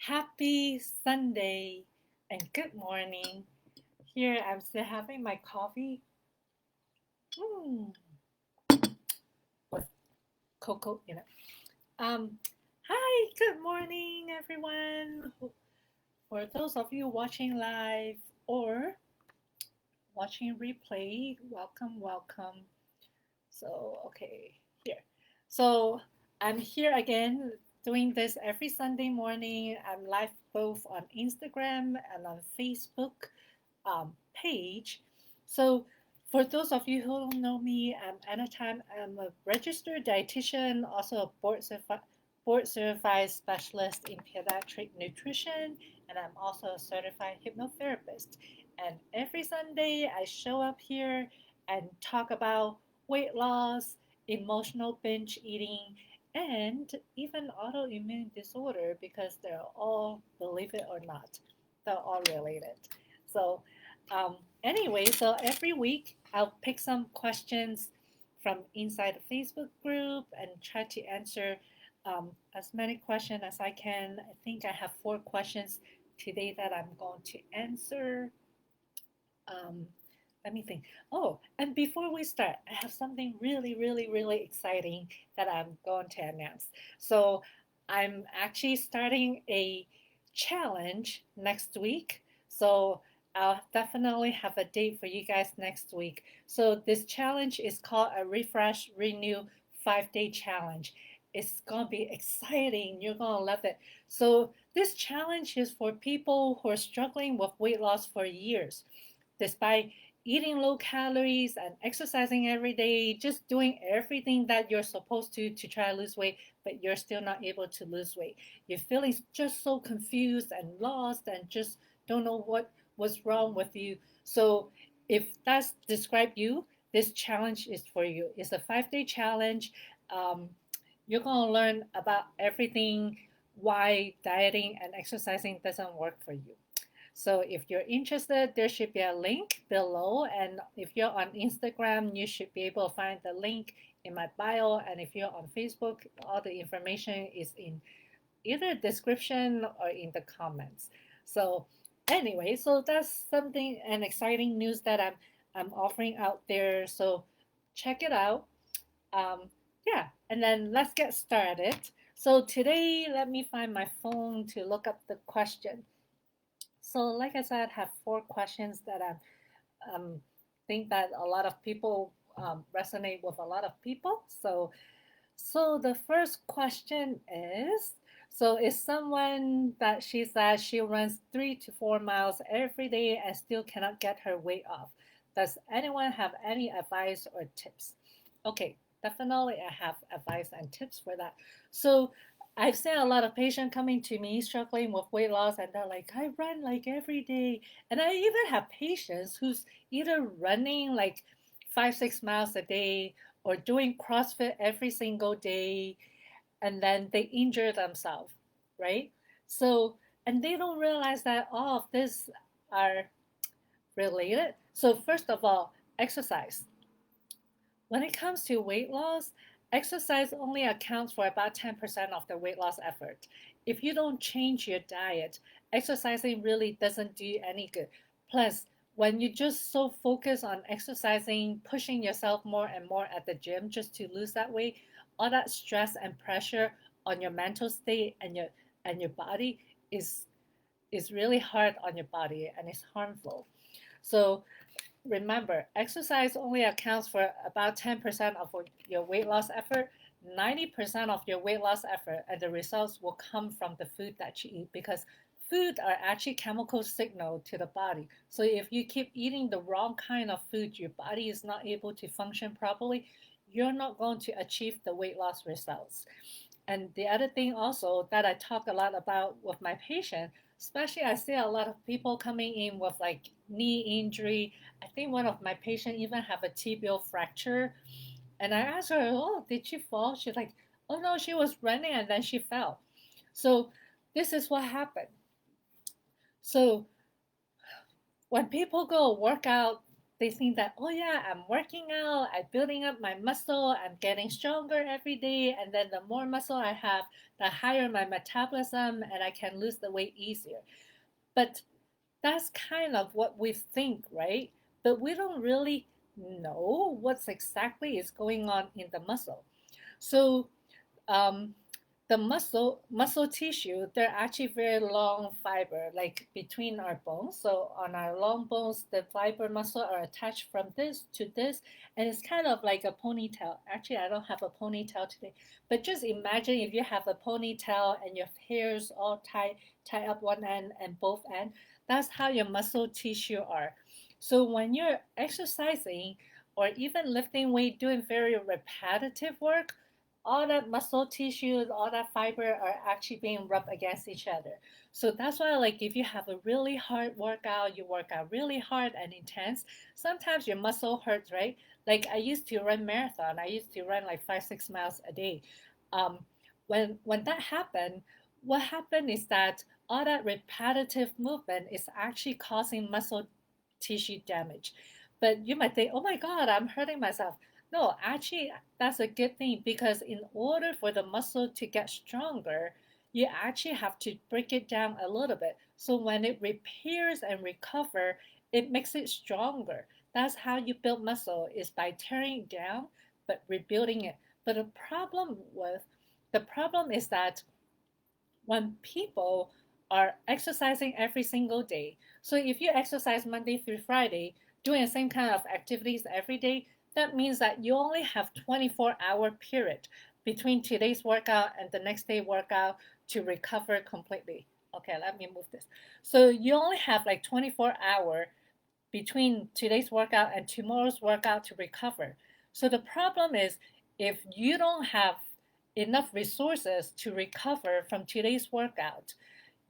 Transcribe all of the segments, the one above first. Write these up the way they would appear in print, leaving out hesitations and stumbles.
Happy Sunday and good morning. Here I'm still having my coffee mm, with cocoa. Um, Hi, good morning, everyone. For those of you watching live or watching replay, welcome, welcome. Here. So I'm here again doing this every Sunday morning. I'm live both on Instagram and on Facebook page. So for those of you who don't know me, I'm a registered dietitian, also a board certified specialist in pediatric nutrition, and I'm also a certified hypnotherapist. And every Sunday, I show up here and talk about weight loss, emotional binge eating, and even autoimmune disorder because they're all, believe it or not, they're all related. So, so every week I'll pick some questions from inside the Facebook group and try to answer as many questions as I can. I think I have 4 questions today that I'm going to answer. Um, Let me think. Oh, and before we start, I have something really, really, really exciting that I'm going to announce. So, I'm actually starting a challenge next week. So, I'll definitely have a date for you guys next week. So, this challenge is called a Refresh Renew 5-day challenge. It's going to be exciting. You're going to love it. So, this challenge is for people who are struggling with weight loss for years despite eating low calories and exercising every day, just doing everything that you're supposed to try to lose weight, but you're still not able to lose weight. You're feeling just so confused and lost and just don't know what was wrong with you. So if that's describe you, this challenge is for you. It's a 5-day challenge. Um, you're gonna learn about everything why dieting and exercising doesn't work for you. So if you're interested, there should be a link below. And if you're on Instagram, you should be able to find the link in my bio. And if you're on Facebook, all the information is in either description or in the comments. So anyway, so that's something an exciting news that I'm offering out there. So check it out. Um, yeah, and then let's get started. So today, let me find my phone to look up the question. So, like I said, I have 4 questions that I think that a lot of people resonate with a lot of people. So the first question is, so is someone that she says she runs 3 to 4 miles every day and still cannot get her weight off. Does anyone have any advice or tips? Okay, definitely I have advice and tips for that. So I've seen a lot of patients coming to me struggling with weight loss and they're like, I run like every day. And I even have patients who's either running like 5, 6 miles a day or doing CrossFit every single day and then they injure themselves, right? So, and they don't realize that all of this are related. So, first of all, exercise. When it comes to weight loss, exercise only accounts for about 10% of the weight loss effort. If you don't change your diet, exercising really doesn't do you any good. Plus, when you just so focus on exercising, pushing yourself more and more at the gym just to lose that weight, all that stress and pressure on your mental state and your body is is really hard on your body and it's harmful. So remember, exercise only accounts for about 10% of your weight loss effort. 90% of your weight loss effort and the results will come from the food that you eat because food are actually chemical signal to the body. So if you keep eating the wrong kind of food, your body is not able to function properly, you're not going to achieve the weight loss results. And the other thing also that I talk a lot about with my patient, especially I see a lot of people coming in with like knee injury. I think one of my patients even have a tibial fracture. And I asked her, oh, did she fall? She's like, oh no, she was running and then she fell. So this is what happened. So when people go work out They think that, oh yeah, I'm working out, I'm building up my muscle, I'm getting stronger every day, and then the more muscle I have, the higher my metabolism, and I can lose the weight easier. But that's kind of what we think, right? But we don't really know what's exactly is going on in the muscle. So um, the muscle tissue, they're actually very long fiber, like between our bones. So on our long bones, the fiber muscle are attached from this to this, and it's kind of like a ponytail. Actually, I don't have a ponytail today, but just imagine if you have a ponytail and your hairs all tie up one end and both end. That's how your muscle tissue are. So when you're exercising or even lifting weight, doing very repetitive work, all that muscle tissues, all that fiber are actually being rubbed against each other. So that's why, like, if you have a really hard workout, you work out really hard and intense, sometimes your muscle hurts, right? Like, I used to run marathon. I used to run like 5, 6 miles a day. Um, when that happened, what happened is that all that repetitive movement is actually causing muscle tissue damage. But you might think, oh my God, I'm hurting myself. No, actually, that's a good thing because in order for the muscle to get stronger, you actually have to break it down a little bit. So when it repairs and recover, it makes it stronger. That's how you build muscle is by tearing it down but rebuilding it. But the problem is that when people are exercising every single day. So if you exercise Monday through Friday, doing the same kind of activities every day, that means that you only have 24-hour period between today's workout and the next day workout to recover completely. Okay, let me move this. So you only have like 24-hour between today's workout and tomorrow's workout to recover. So the problem is if you don't have enough resources to recover from today's workout,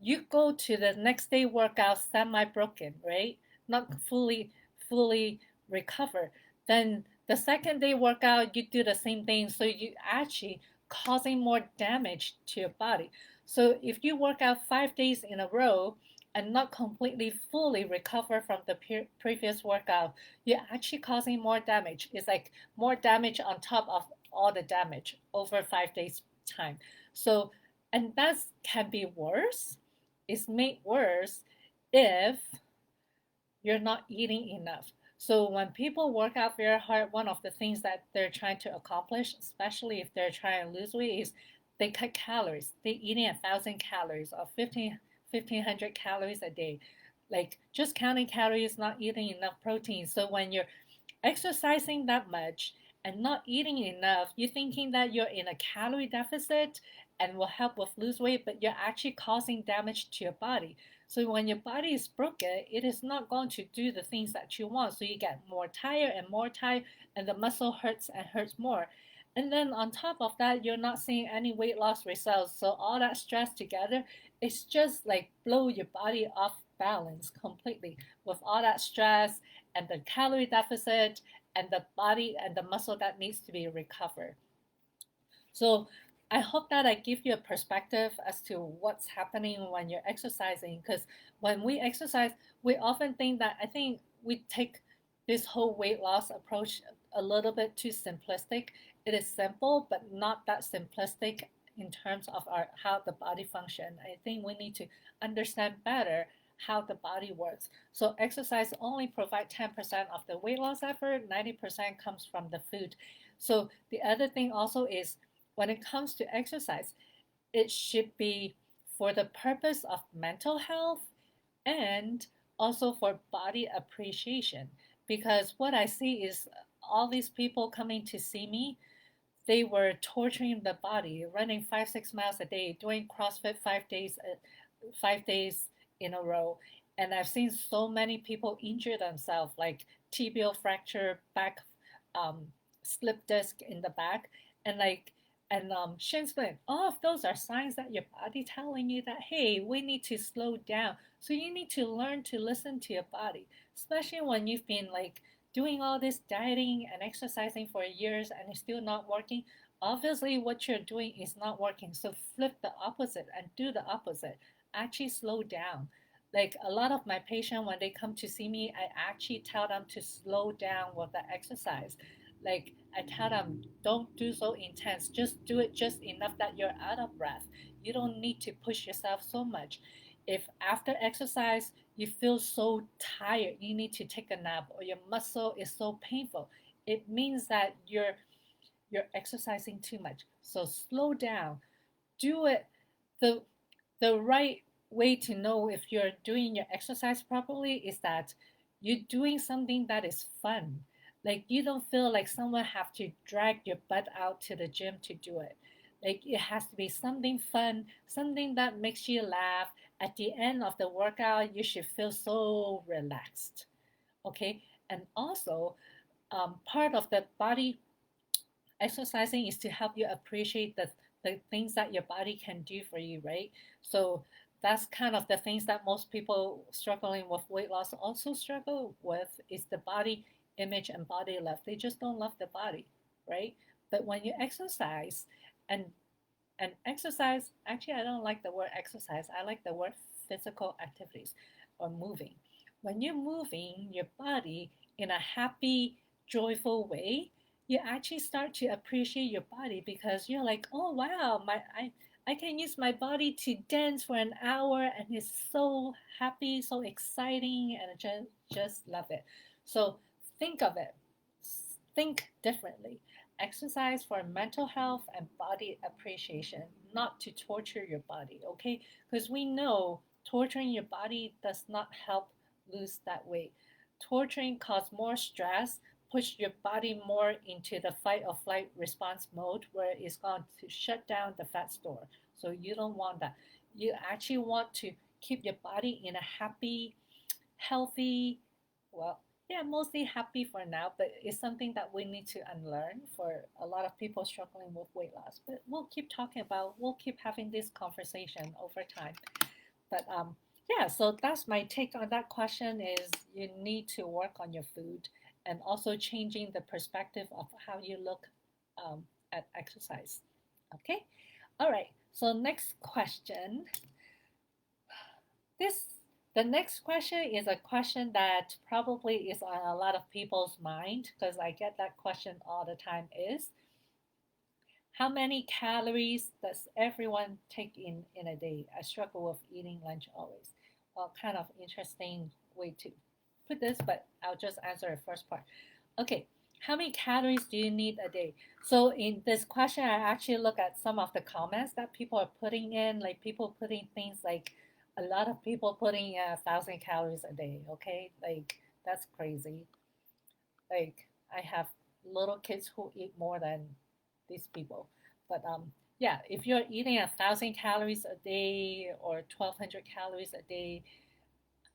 you go to the next day workout semi broken, right? Not fully recover. Then the second day workout, you do the same thing. So you actually causing more damage to your body. So if you work out 5 days in a row and not completely fully recover from the previous workout, you're actually causing more damage. It's like more damage on top of all the damage over 5 days time. So, and that can be worse. It's made worse if you're not eating enough. So when people work out very hard, one of the things that they're trying to accomplish, especially if they're trying to lose weight, is they cut calories. They eating 1,000 calories or 1,500 calories a day. Like just counting calories, not eating enough protein. So when you're exercising that much and not eating enough, you're thinking that you're in a calorie deficit and will help with lose weight, but you're actually causing damage to your body. So when your body is broken, it is not going to do the things that you want. So you get more tired, and the muscle hurts and hurts more. And then on top of that, you're not seeing any weight loss results. So all that stress together, it's just like blow your body off balance completely with all that stress and the calorie deficit and the body and the muscle that needs to be recovered. So I hope that I give you a perspective as to what's happening when you're exercising. Because when we exercise, we often think that I think we take this whole weight loss approach a little bit too simplistic. It is simple, but not that simplistic in terms of our how the body function. I think we need to understand better how the body works. So exercise only provide 10% of the weight loss effort, 90% comes from the food. So the other thing also is when it comes to exercise, it should be for the purpose of mental health and also for body appreciation. Because what I see is all these people coming to see me, they were torturing the body, running 5, 6 miles a day, doing CrossFit 5 days in a row. And I've seen so many people injure themselves, like tibial fracture, back um, slip disc in the back, and shin splint. All of those are signs that your body telling you that hey, we need to slow down. So you need to learn to listen to your body, especially when you've been like doing all this dieting and exercising for years and it's still not working. Obviously, what you're doing is not working. So flip the opposite and do the opposite. Actually, slow down. Like a lot of my patients, when they come to see me, I actually tell them to slow down with the exercise. Like I tell them, don't do so intense. Just do it just enough that you're out of breath. You don't need to push yourself so much. If after exercise you feel so tired, you need to take a nap, or your muscle is so painful, it means that you're exercising too much. So slow down. Do it the the right way to know if you're doing your exercise properly is that you're doing something that is fun. Like you don't feel like someone have to drag your butt out to the gym to do it. Like it has to be something fun, something that makes you laugh. At the end of the workout, you should feel so relaxed. Okay, and also part of the body exercising is to help you appreciate the things that your body can do for you, right? So that's kind of the things that most people struggling with weight loss also struggle with is the body image and body love. They just don't love the body, right? But when you exercise and exercise, actually, I don't like the word exercise. I like the word physical activities or moving. When you're moving your body in a happy, joyful way, you actually start to appreciate your body because you're like, oh wow, I can use my body to dance for an hour and it's so happy, so exciting, and I just love it. So think of it. Think differently. Exercise for mental health and body appreciation, not to torture your body, okay? Because we know torturing your body does not help lose that weight. Torturing causes more stress, push your body more into the fight or flight response mode where it's going to shut down the fat store. So you don't want that. You actually want to keep your body in a happy, healthy, well, yeah, mostly happy for now, but it's something that we need to unlearn for a lot of people struggling with weight loss. But we'll keep having this conversation over time. But yeah, so that's my take on that question is you need to work on your food and also changing the perspective of how you look at exercise. Okay, all right. So next question. This the next question is a question that probably is on a lot of people's mind because I get that question all the time is how many calories does everyone take in a day? I struggle with eating lunch always. Well, kind of interesting way to put this, but I'll just answer the first part. Okay, how many calories do you need a day? So in this question, I actually look at some of the comments that people are putting in, like people putting things like a lot of people putting 1,000 calories a day. Okay, like that's crazy. Like I have little kids who eat more than these people, but yeah, if you're eating 1,000 calories a day or 1,200 calories a day,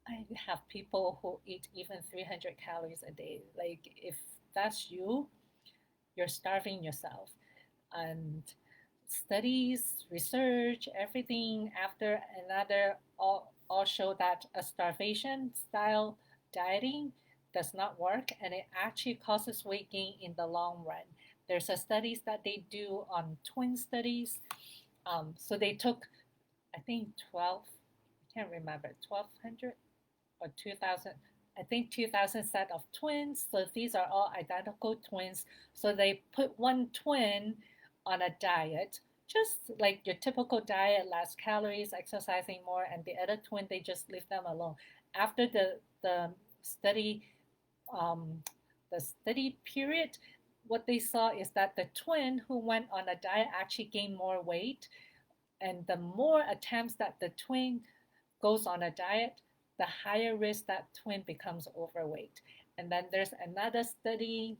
I have people who eat even 300 calories a day. Like if that's you, you're starving yourself. And studies, research, everything after another all show that a starvation style dieting does not work and it actually causes weight gain in the long run. There's a studies that they do on twin studies. So they took, I think 12, I can't remember, 1,200 or 2,000, I think 2,000 set of twins. So these are all identical twins. So they put one twin on a diet, just like your typical diet, less calories, exercising more, and the other twin, they just leave them alone. After the study, um, the study period, what they saw is that the twin who went on a diet actually gained more weight. And the more attempts that the twin goes on a diet, the higher risk that twin becomes overweight. And then there's another study.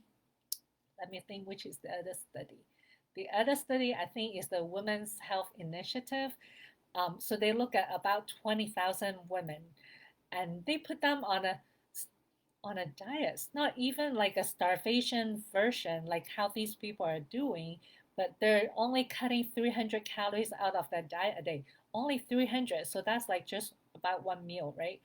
Let me think which is the other study. The other study, I think, is the Women's Health Initiative. So they look at about 20,000 women and they put them on a diet. It's not even like a starvation version, like how these people are doing, but they're only cutting 300 calories out of that diet a day. Only 300. So that's like just about one meal, right?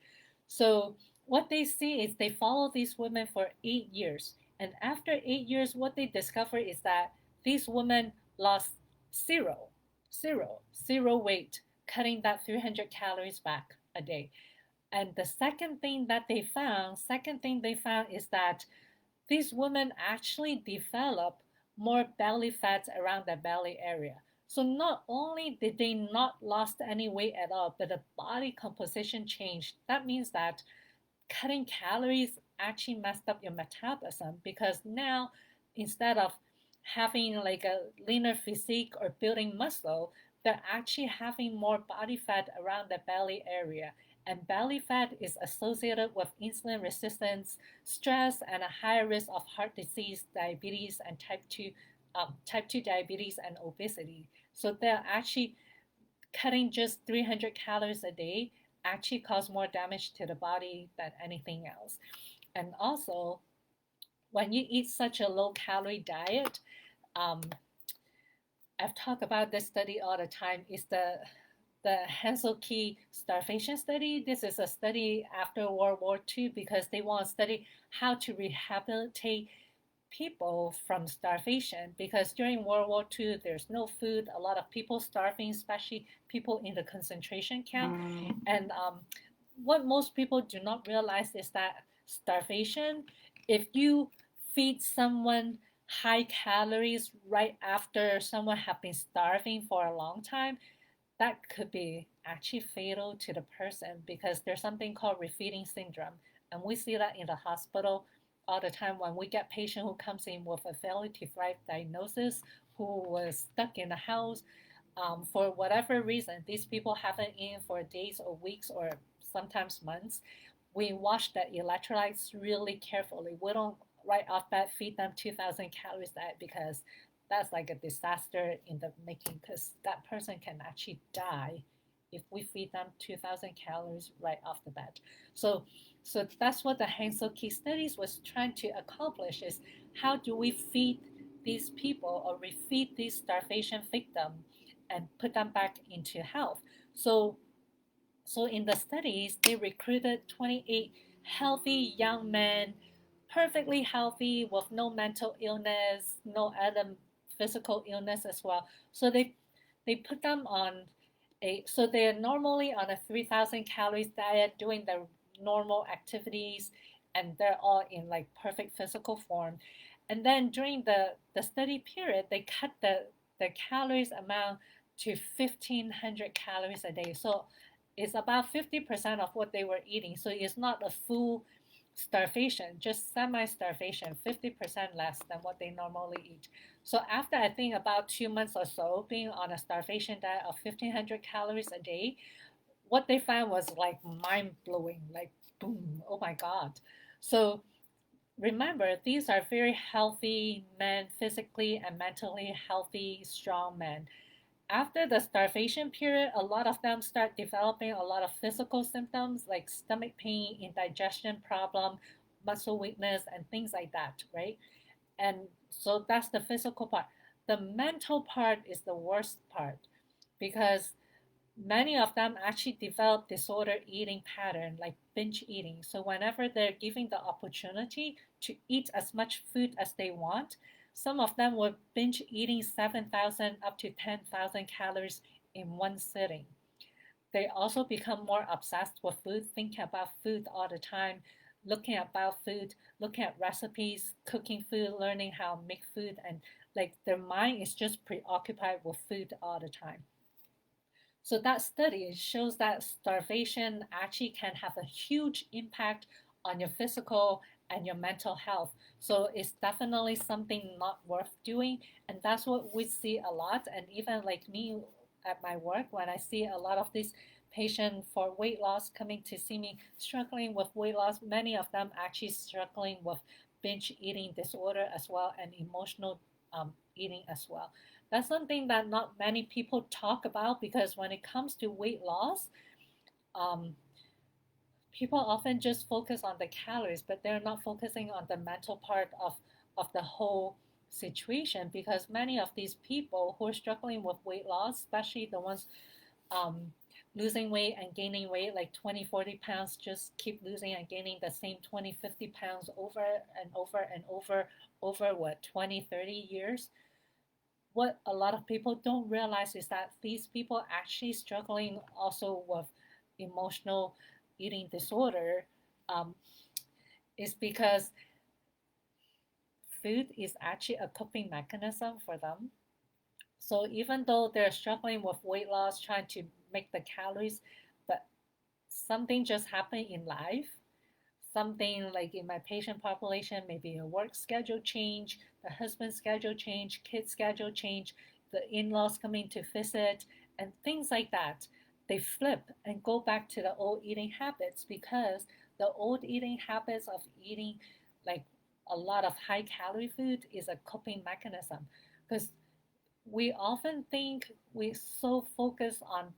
So what they see is they follow these women for 8 years. And after 8 years, what they discover is that these women lost zero, zero weight, cutting that 300 calories back a day. And the second thing they found is that these women actually develop more belly fat around the belly area. So not only did they not lost any weight at all, but the body composition changed. That means that cutting calories actually messed up your metabolism, because now instead of having like a leaner physique or building muscle, they're actually having more body fat around the belly area. And belly fat is associated with insulin resistance, stress, and a higher risk of heart disease, diabetes, and type 2 diabetes and obesity. So they're actually cutting just 300 calories a day actually cause more damage to the body than anything else. And also, when you eat such a low calorie diet, um, I've talked about this study all the time, is the Hansel Key starvation study. This is a study after World War II because they want to study how to rehabilitate people from starvation, because during World War II there's no food, a lot of people starving, especially people in the concentration camp. And what most people do not realize is that starvation, if you feed someone high calories right after someone have been starving for a long time, that could be actually fatal to the person, because there's something called refeeding syndrome. And we see that in the hospital all the time when we get patient who comes in with a failure to thrive diagnosis, who was stuck in the house for whatever reason. These people haven't eaten for days or weeks or sometimes months. We watch the electrolytes really carefully. We don't right off bat feed them 2,000 calories diet, because that's like a disaster in the making, because that person can actually die if we feed them 2,000 calories right off the bat. So, so that's what the Hansel Key studies was trying to accomplish, is how do we feed these people or refeed these starvation victims and put them back into health. So so in the studies, they recruited 28 healthy young men, perfectly healthy with no mental illness, no other physical illness as well. So they put them on so they're normally on a 3,000 calories diet, doing the normal activities, and they're all in like perfect physical form. And then during the study period, they cut the calories amount to 1,500 calories a day. So it's about 50% of what they were eating. So it's not a full starvation, just semi starvation, 50% less than what they normally eat. So after I think about 2 months or so being on a starvation diet of 1,500 calories a day, what they found was like mind blowing, like boom, oh my God. So remember, these are very healthy men, physically and mentally healthy, strong men. After the starvation period, a lot of them start developing a lot of physical symptoms like stomach pain, indigestion problem, muscle weakness, and things like that, right? And so that's the physical part. The mental part is the worst part, because many of them actually develop disordered eating pattern like binge eating. So whenever they're given the opportunity to eat as much food as they want, some of them were binge eating 7,000 up to 10,000 calories in one sitting. They also become more obsessed with food, thinking about food all the time, looking about food, looking at recipes, cooking food, learning how to make food, and like their mind is just preoccupied with food all the time. So that study shows that starvation actually can have a huge impact on your physical and your mental health. So it's definitely something not worth doing. And that's what we see a lot. And even like me at my work, when I see a lot of these patients for weight loss coming to see me struggling with weight loss, many of them actually struggling with binge eating disorder as well, and emotional eating as well. That's something that not many people talk about, because when it comes to weight loss, um, people often just focus on the calories, but they're not focusing on the mental part of the whole situation, because many of these people who are struggling with weight loss, especially the ones um, losing weight and gaining weight like 20, 40 pounds, just keep losing and gaining the same 20, 50 pounds over and over and over what, 20, 30 years. What a lot of people don't realize is that these people actually struggling also with emotional eating disorder um, is because food is actually a coping mechanism for them. So even though they're struggling with weight loss, trying to make the calories, but something just happened in life, something like in my patient population, maybe a work schedule change, the husband's schedule change, kids schedule change, the in-laws coming to visit, and things like that. They flip and go back to the old eating habits because the old eating habits of eating like a lot of high calorie food is a coping mechanism because we often think we so focus on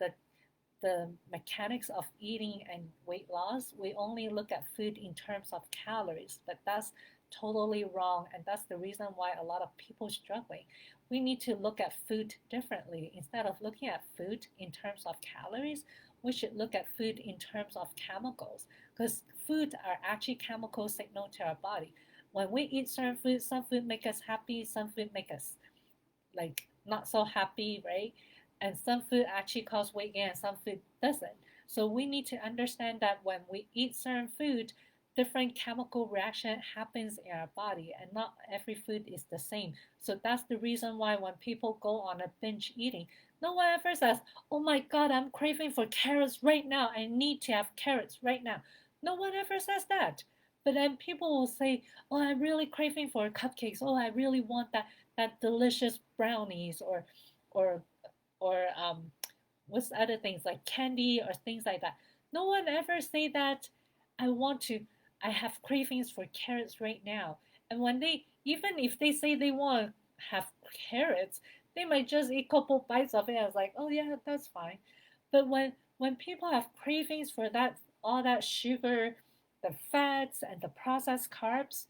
the mechanics of eating and weight loss, we only look at food in terms of calories, but that's totally wrong. And that's the reason why a lot of people are struggling. We need to look at food differently. Instead of looking at food in terms of calories, we should look at food in terms of chemicals because food are actually chemical signal to our body. When we eat certain food, some food make us happy, some food make us like not so happy, right? And some food actually cause weight gain, and some food doesn't. So we need to understand that when we eat certain food, different chemical reaction happens in our body, and not every food is the same. So that's the reason why when people go on a binge eating, no one ever says, "Oh my God, I'm craving for carrots right now. I need to have carrots right now." No one ever says that. But then people will say, "Oh, I'm really craving for cupcakes. Oh, I really want that delicious brownies or or what's other things like candy or things like that." No one ever say that I want to I have cravings for carrots right now. And when they even if they say they want to have carrots, they might just eat a couple bites of it. I was like, oh yeah, that's fine. But when people have cravings for that all that sugar, the fats and the processed carbs,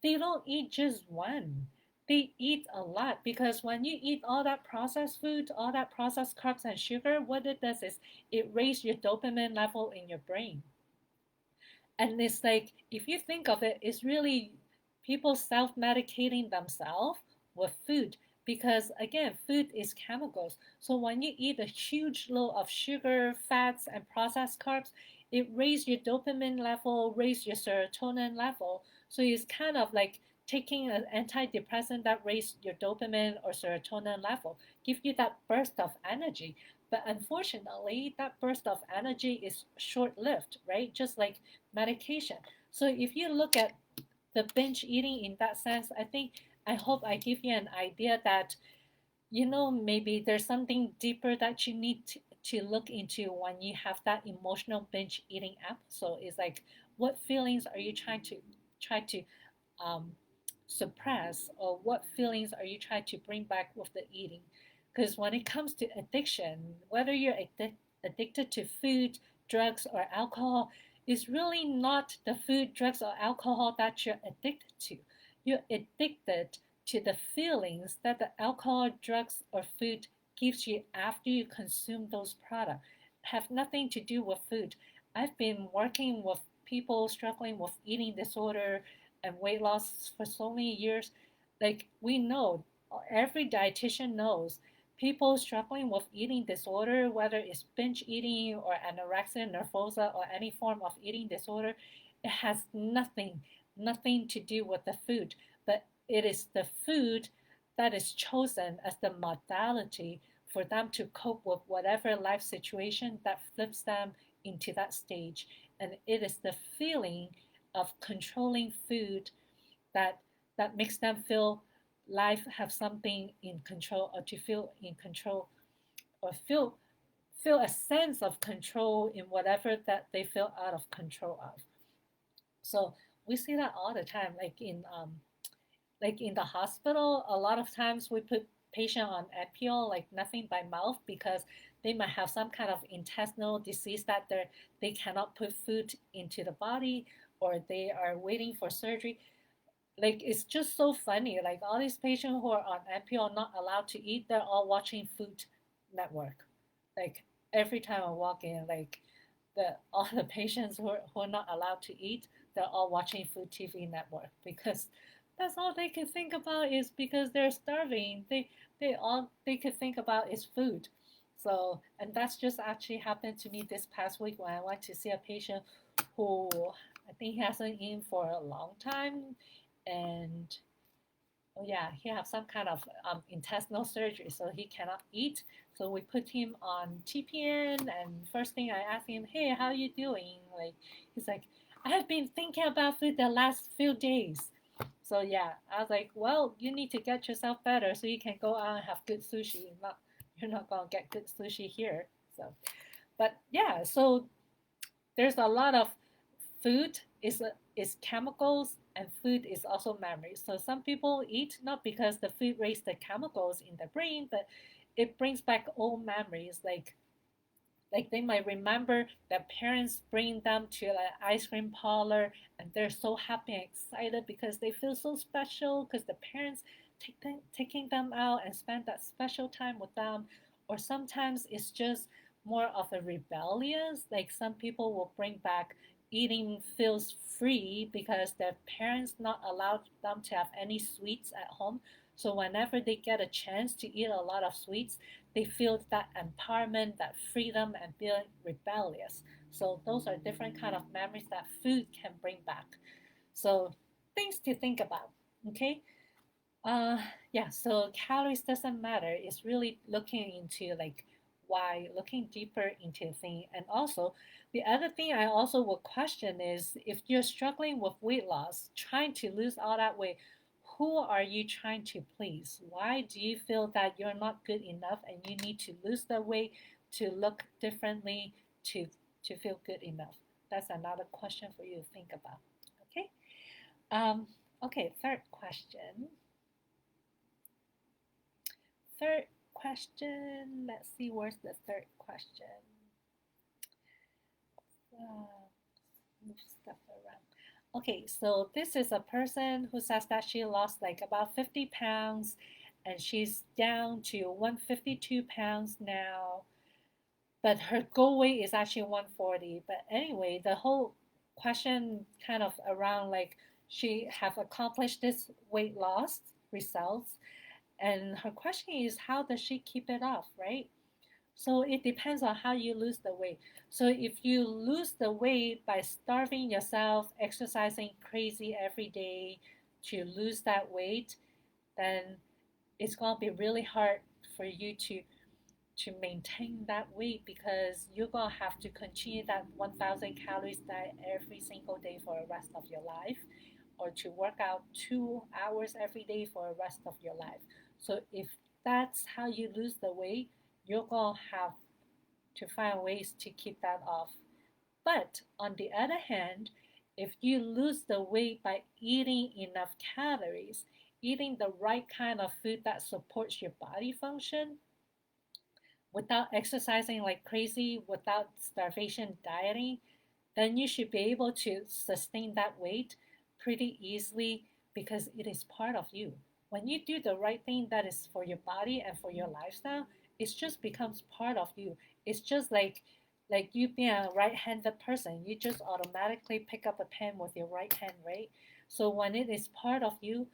they don't eat just one. They eat a lot because when you eat all that processed food, all that processed carbs and sugar, what it does is it raises your dopamine level in your brain. And it's like, if you think of it, it's really people self medicating themselves with food because, again, food is chemicals. So when you eat a huge load of sugar, fats, and processed carbs, it raises your dopamine level, raises your serotonin level. So it's kind of like taking an antidepressant that raises your dopamine or serotonin level, give you that burst of energy. But unfortunately, that burst of energy is short lived, right? Just like medication. So if you look at the binge eating in that sense, I hope I give you an idea that maybe there's something deeper that you need to look into when you have that emotional binge eating episode. Is like, what feelings are you try to um, suppress, or what feelings are you trying to bring back with the eating? Because when it comes to addiction, whether you're addicted to food, drugs, or alcohol, it's really not the food, drugs, or alcohol that you're addicted to. You're addicted to the feelings that the alcohol, drugs, or food gives you after you consume those products. Have nothing to do with food. I've been working with people struggling with eating disorder and weight loss for so many years. Like we know, every dietitian knows people struggling with eating disorder, whether it's binge eating or anorexia nervosa or any form of eating disorder, it has nothing to do with the food, but it is the food that is chosen as the modality for them to cope with whatever life situation that flips them into that stage. And it is the feeling of controlling food that makes them feel life have something in control, or to feel in control, or feel a sense of control in whatever that they feel out of control of. So we see that all the time, like in the hospital. A lot of times we put patient on epiol, like nothing by mouth, because they might have some kind of intestinal disease that they cannot put food into the body, or they are waiting for surgery. Like it's just so funny. Like all these patients who are on NPO not allowed to eat, they're all watching Food Network. Like every time I walk in, like the all the patients who are not allowed to eat, they're all watching Food TV Network because that's all they can think about is because they're starving. They could think about is food. So, and that's just actually happened to me this past week when I went to see a patient who I think he hasn't eaten for a long time, and oh yeah, he have some kind of intestinal surgery, so he cannot eat. So we put him on TPN, and first thing I asked him, "Hey, how you doing?" Like he's like, "I have been thinking about food the last few days." So yeah, I was like, "Well, you need to get yourself better so you can go out and have good sushi. Not you're not gonna get good sushi here." So, but yeah, so there's a lot of food is chemicals and food is also memory. So some people eat not because the food raises the chemicals in the brain, but it brings back old memories like they might remember their parents bringing them to an ice cream parlor and they're so happy and excited because they feel so special because the parents taking them out and spend that special time with them. Or sometimes it's just more of a rebellious, like some people will bring back eating feels free because their parents not allowed them to have any sweets at home. So whenever they get a chance to eat a lot of sweets, they feel that empowerment, that freedom, and feeling rebellious. So those are different kind of memories that food can bring back. So things to think about. Okay. Uh, yeah. So calories doesn't matter. It's really looking into like why, looking deeper into the thing, and also the other thing I also would question is if you're struggling with weight loss, trying to lose all that weight, who are you trying to please? Why do you feel that you're not good enough and you need to lose the weight to look differently to to feel good enough? That's another question for you to think about. Okay. Um, okay. Third question. Third question. Let's see. Where's the third question? Uh, move stuff around. Okay, so this is a person who says that she lost like about 50 pounds and she's down to 152 pounds now, but her goal weight is actually 140. But anyway, the whole question kind of around like she have accomplished this weight loss results, and her question is how does she keep it off, right? So it depends on how you lose the weight. So if you lose the weight by starving yourself, exercising crazy every day to lose that weight, then it's going to be really hard for you to maintain that weight because you're going to have to continue that 1000 calories diet every single day for the rest of your life or to work out 2 hours every day for the rest of your life. So if that's how you lose the weight, you're going to have to find ways to keep that off. But on the other hand, if you lose the weight by eating enough calories, eating the right kind of food that supports your body function, without exercising like crazy, without starvation dieting, then you should be able to sustain that weight pretty easily because it is part of you. When you do the right thing that is for your body and for your lifestyle, it just becomes part of you. It's just like you being a right-handed person, you just automatically pick up a pen with your right hand, right? So when it is part of you,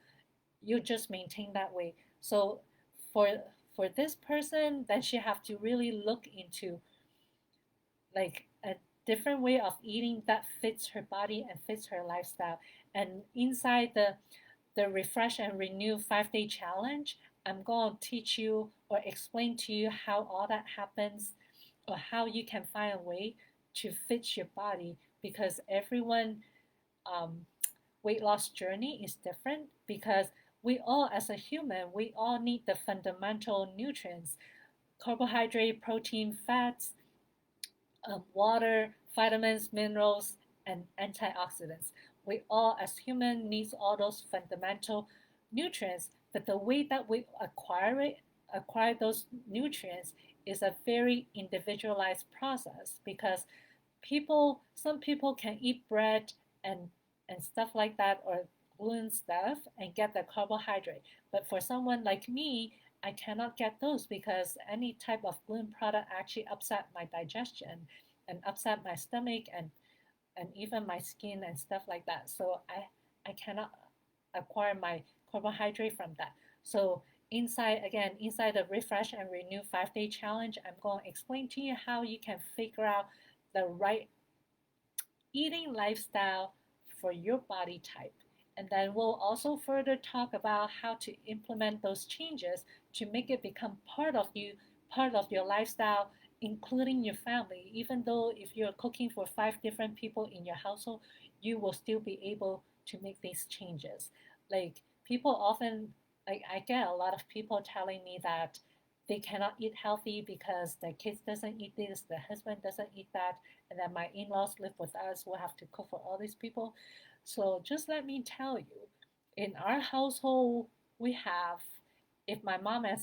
you just maintain that way. So for for this person, then she have to really look into like a different way of eating that fits her body and fits her lifestyle. And inside the refresh and renew 5 day challenge, I'm going to teach you or explain to you how all that happens or how you can find a way to fit your body because everyone um, weight loss journey is different because we all as a human we all need the fundamental nutrients, carbohydrate, protein, fats, water, vitamins, minerals, and antioxidants. We all, as humans, need all those fundamental nutrients, but the way that we acquire those nutrients is a very individualized process because some people can eat bread and and stuff like that or gluten stuff and get the carbohydrate. But for someone like me, I cannot get those because any type of gluten product actually upset my digestion and upset my stomach and even my skin and stuff like that. So I cannot acquire my carbohydrate from that. So inside the Refresh and Renew 5-day challenge, I'm going to explain to you how you can figure out the right eating lifestyle for your body type. And then we'll also further talk about how to implement those changes to make it become part of you, part of your lifestyle, including your family. Even though if you're cooking for 5 different people in your household, you will still be able to make these changes. Like people often, like I get a lot of people telling me that they cannot eat healthy because the kids doesn't eat this, the husband doesn't eat that, and then my in-laws live with us. We'll have to cook for all these people. So just let me tell you, in our household, we have, if my mom and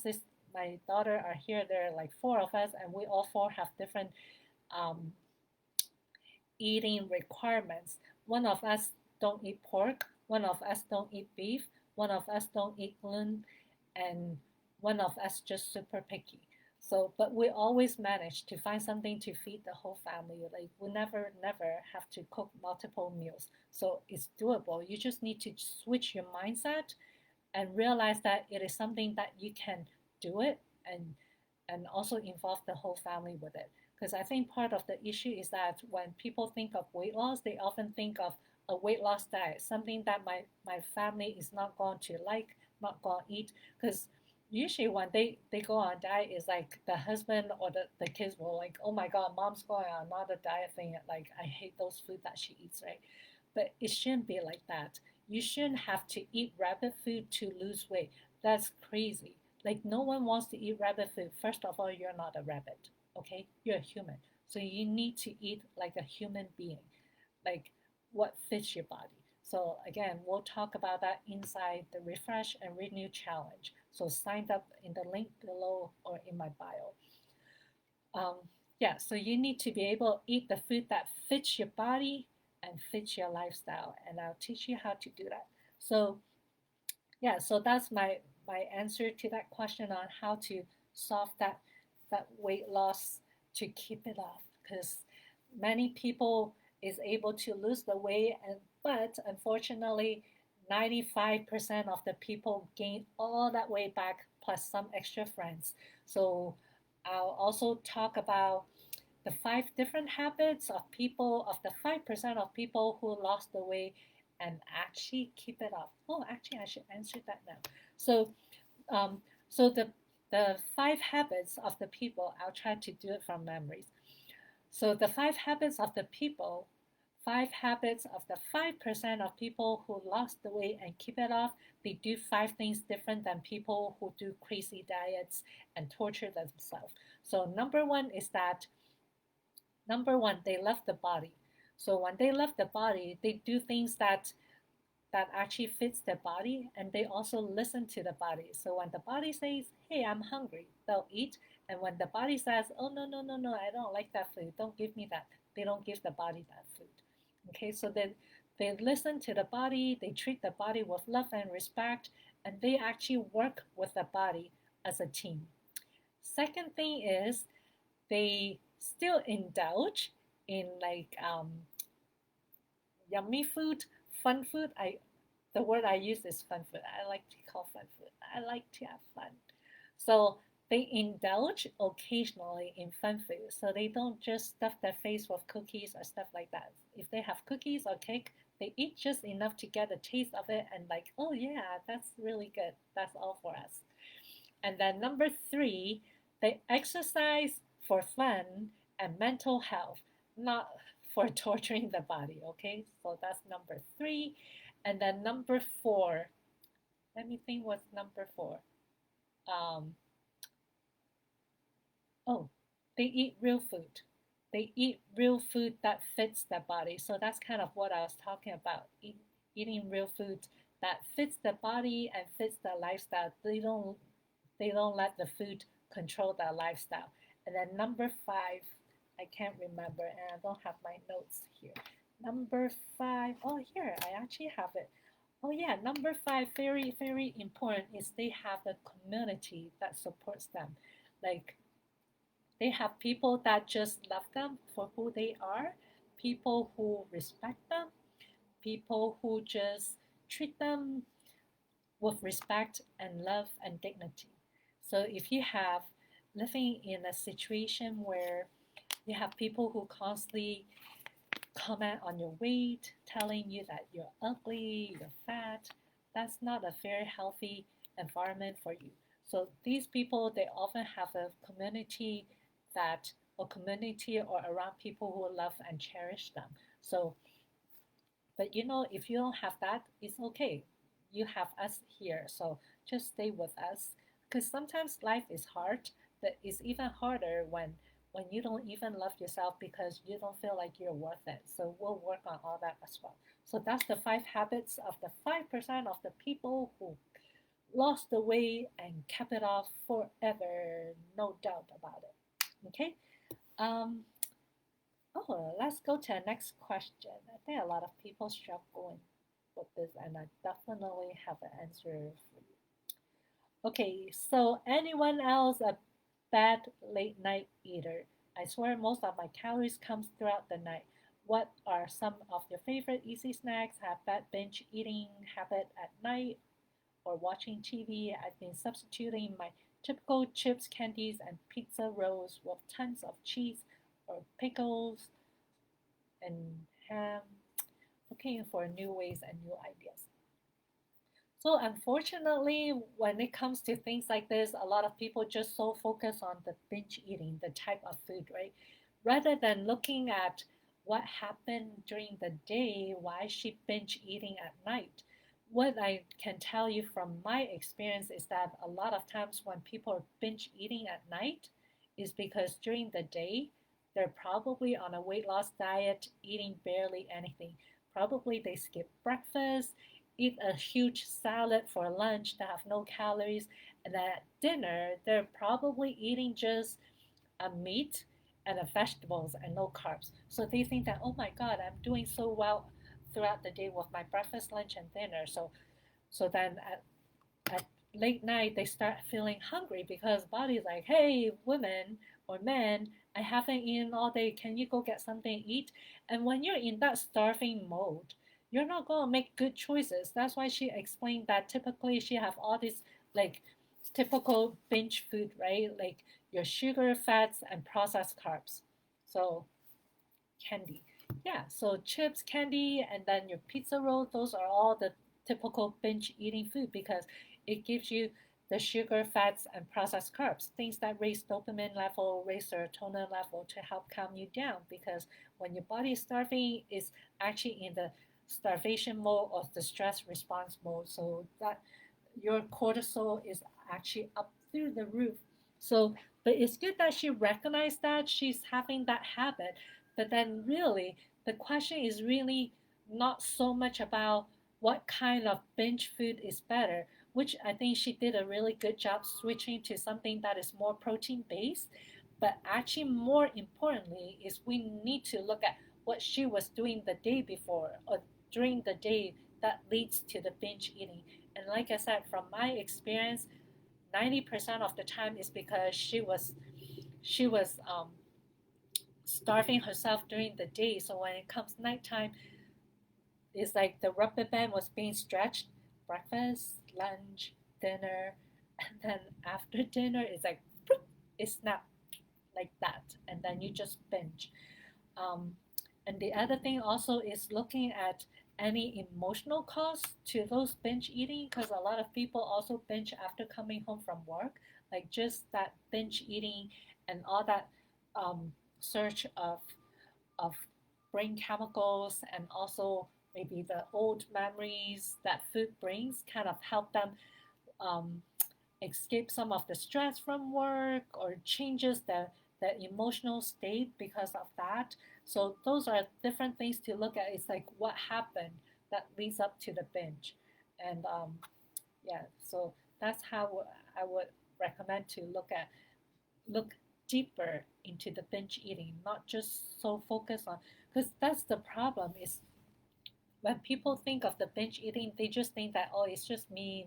my daughter are here, there are like 4 of us, and we all 4 have different um, eating requirements. One of us don't eat pork, one of us don't eat beef, one of us don't eat gluten, and one of us just super picky. So, but we always manage to find something to feed the whole family. Like we never have to cook multiple meals. So it's doable. You just need to switch your mindset and realize that it is something that you can do it and also involve the whole family with it. Because I think part of the issue is that when people think of weight loss, they often think of a weight loss diet, something that my family is not going to like, not going to eat. Because usually when they go on diet, it's like the husband or the kids will like, oh my God, mom's going on another diet thing. Like, I hate those food that she eats, right? But it shouldn't be like that. You shouldn't have to eat rabbit food to lose weight. That's crazy. Like, no one wants to eat rabbit food. First of all, you're not a rabbit, okay? You're a human. So you need to eat like a human being, like what fits your body. So, again, we'll talk about that inside the Refresh and Renew Challenge. So, sign up in the link below or in my bio. Um, yeah, so you need to be able to eat the food that fits your body and fits your lifestyle. And I'll teach you how to do that. So, yeah, so that's my answer to that question on how to solve that weight loss to keep it off, because many people is able to lose the weight, and but unfortunately 95% of the people gain all that weight back plus some extra friends. So I'll also talk about the 5 different habits of the 5% of people who lost the weight and actually keep it up. Oh, actually, I should answer that now. So, um, so the 5 habits of the people, I'll try to do it from memories. So the 5 habits of the people, 5 habits of the 5% of people who lost the weight and keep it off, they do 5 things different than people who do crazy diets and torture themselves. So number one, they love the body. So when they love the body, they do things that actually fits their body, and they also listen to the body. So when the body says, hey, I'm hungry, they'll eat. And when the body says, oh, no, no, no, no, I don't like that food, don't give me that, they don't give the body that food. Okay, so then they listen to the body, they treat the body with love and respect, and they actually work with the body as a team. Second thing is they still indulge in like yummy food, fun food. The word I use is fun food. I like to call fun food. I like to have fun. So they indulge occasionally in fun food. So they don't just stuff their face with cookies or stuff like that. If they have cookies or cake, they eat just enough to get a taste of it and like, oh yeah, that's really good. That's all for us. And then number 3, they exercise for fun and mental health, not for torturing the body. Okay, so that's number 3. And then number 4, let me think what's number 4. Um, oh, they eat real food. They eat real food that fits their body. So that's kind of what I was talking about. Eating real food that fits their body and fits their lifestyle. They don't let the food control their lifestyle. And then number 5, I can't remember, and I don't have my notes here. Number 5, oh here, I actually have it. Oh yeah, number 5, very, very important, is they have a community that supports them. Like they have people that just love them for who they are, people who respect them, people who just treat them with respect and love and dignity. So if you have living in a situation where you have people who constantly comment on your weight, telling you that you're ugly, you're fat, that's not a very healthy environment for you. So these people, they often have a community that, or community or around people who love and cherish them. So, but if you don't have that, it's okay. You have us here. So just stay with us. Because sometimes life is hard, but it's even harder when you don't even love yourself because you don't feel like you're worth it. So we'll work on all that as well. So that's the 5 habits of the 5% of the people who lost the weight and kept it off forever. No doubt about it. Okay. Um, let's go to the next question. I think a lot of people struggling with this, and I definitely have an answer for you. Okay, so anyone else a bad late night eater? I swear most of my calories comes throughout the night. What are some of your favorite easy snacks? Have bad binge eating habit at night or watching TV? I've been substituting my typical chips, candies, and pizza rolls with tons of cheese or pickles and ham, looking for new ways and new ideas. So unfortunately, when it comes to things like this, a lot of people just so focus on the binge eating, the type of food, right? Rather than looking at what happened during the day, why she binge eating at night. What I can tell you from my experience is that a lot of times when people are binge eating at night is because during the day they're probably on a weight loss diet, eating barely anything. Probably they skip breakfast, eat a huge salad for lunch that have no calories, and then at dinner they're probably eating just a meat and a vegetables and no carbs. So they think that, oh my god, I'm doing so well throughout the day with my breakfast, lunch, and dinner. So then at late night they start feeling hungry because body's like, hey, women or men, I haven't eaten all day, can you go get something to eat? And when you're in that starving mode, you're not going to make good choices. That's why she explained that typically she have all these like typical binge food, right? Like your sugar, fats, and processed carbs. So candy. Yeah, so chips, candy, and then your pizza roll, those are all the typical binge eating food because it gives you the sugar, fats, and processed carbs, things that raise dopamine level, raise serotonin level to help calm you down. Because when your body is starving, it's actually in the starvation mode or the stress response mode. So that your cortisol is actually up through the roof. So, but it's good that she recognized that she's having that habit. But then, really, the question is really not so much about what kind of binge food is better, which I think she did a really good job switching to something that is more protein based. But actually, more importantly, is we need to look at what she was doing the day before or during the day that leads to the binge eating. And like I said, from my experience, 90% of the time is because she was starving herself during the day. So when it comes nighttime, it's like the rubber band was being stretched. Breakfast, lunch, dinner, and then after dinner, it's like it snapped like that, and then you just binge. Um, and the other thing also is looking at any emotional cost to those binge eating because a lot of people also binge after coming home from work, like just that binge eating and all that search of brain chemicals and also maybe the old memories that food brings kind of help them um, escape some of the stress from work or changes the emotional state because of that. So those are different things to look at. It's like what happened that leads up to the binge, and yeah, so that's how I would recommend to look deeper into the binge eating, not just so focused on because that's the problem is when people think of the binge eating, they just think that, oh, it's just me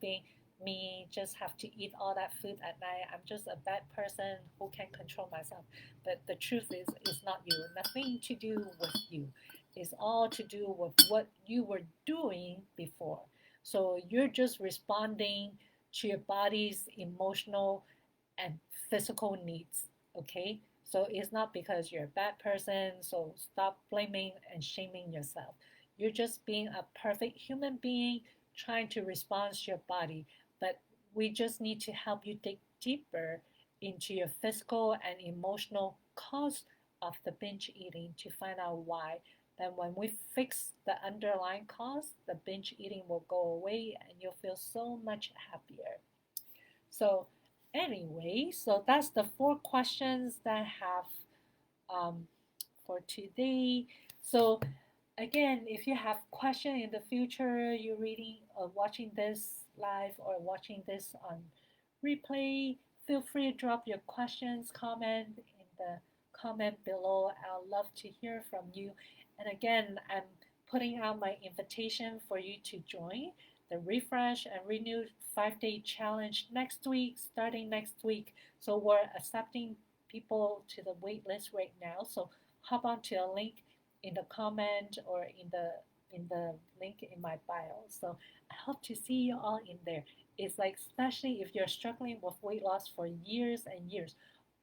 being me, just have to eat all that food at night. I'm just a bad person who can't control myself. But the truth is, it's not you. Nothing to do with you. It's all to do with what you were doing before. So you're just responding to your body's emotional and physical needs. Okay, so it's not because you're a bad person, so stop blaming and shaming yourself. You're just being a perfect human being trying to respond to your body, but we just need to help you dig deeper into your physical and emotional cause of the binge eating to find out why. Then when we fix the underlying cause, the binge eating will go away and you'll feel so much happier. So anyway, so that's the four questions that I have um, for today. So again, if you have question in the future, you're reading or watching this live or watching this on replay, feel free to drop your questions, comment in the comment below. I'll love to hear from you. And again, I'm putting out my invitation for you to join the Refresh and Renew 5-day challenge next week, starting next week. So we're accepting people to the wait list right now. So hop onto a link in the comment or in the link in my bio. So I hope to see you all in there. It's like especially if you're struggling with weight loss for years and years,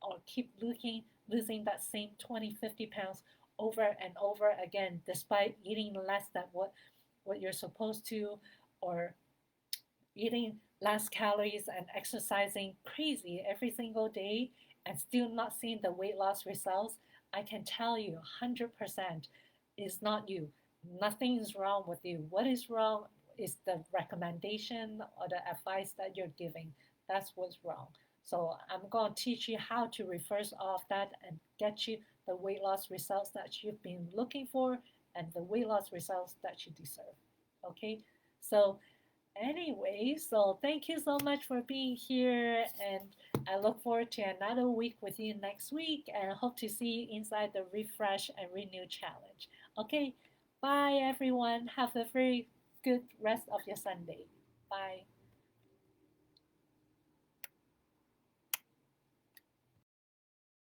or keep losing that same 20, 50 pounds over and over again, despite eating less than what you're supposed to, or eating less calories and exercising crazy every single day and still not seeing the weight loss results, I can tell you 100% is not you. Nothing is wrong with you. What is wrong is the recommendation or the advice that you're giving. That's what's wrong. So I'm going to teach you how to reverse all of that and get you the weight loss results that you've been looking for and the weight loss results that you deserve. Okay? So anyway, so thank you so much for being here, and I look forward to another week with you next week, and hope to see you inside the Refresh and Renew Challenge. Okay, bye everyone. Have a very good rest of your Sunday. Bye.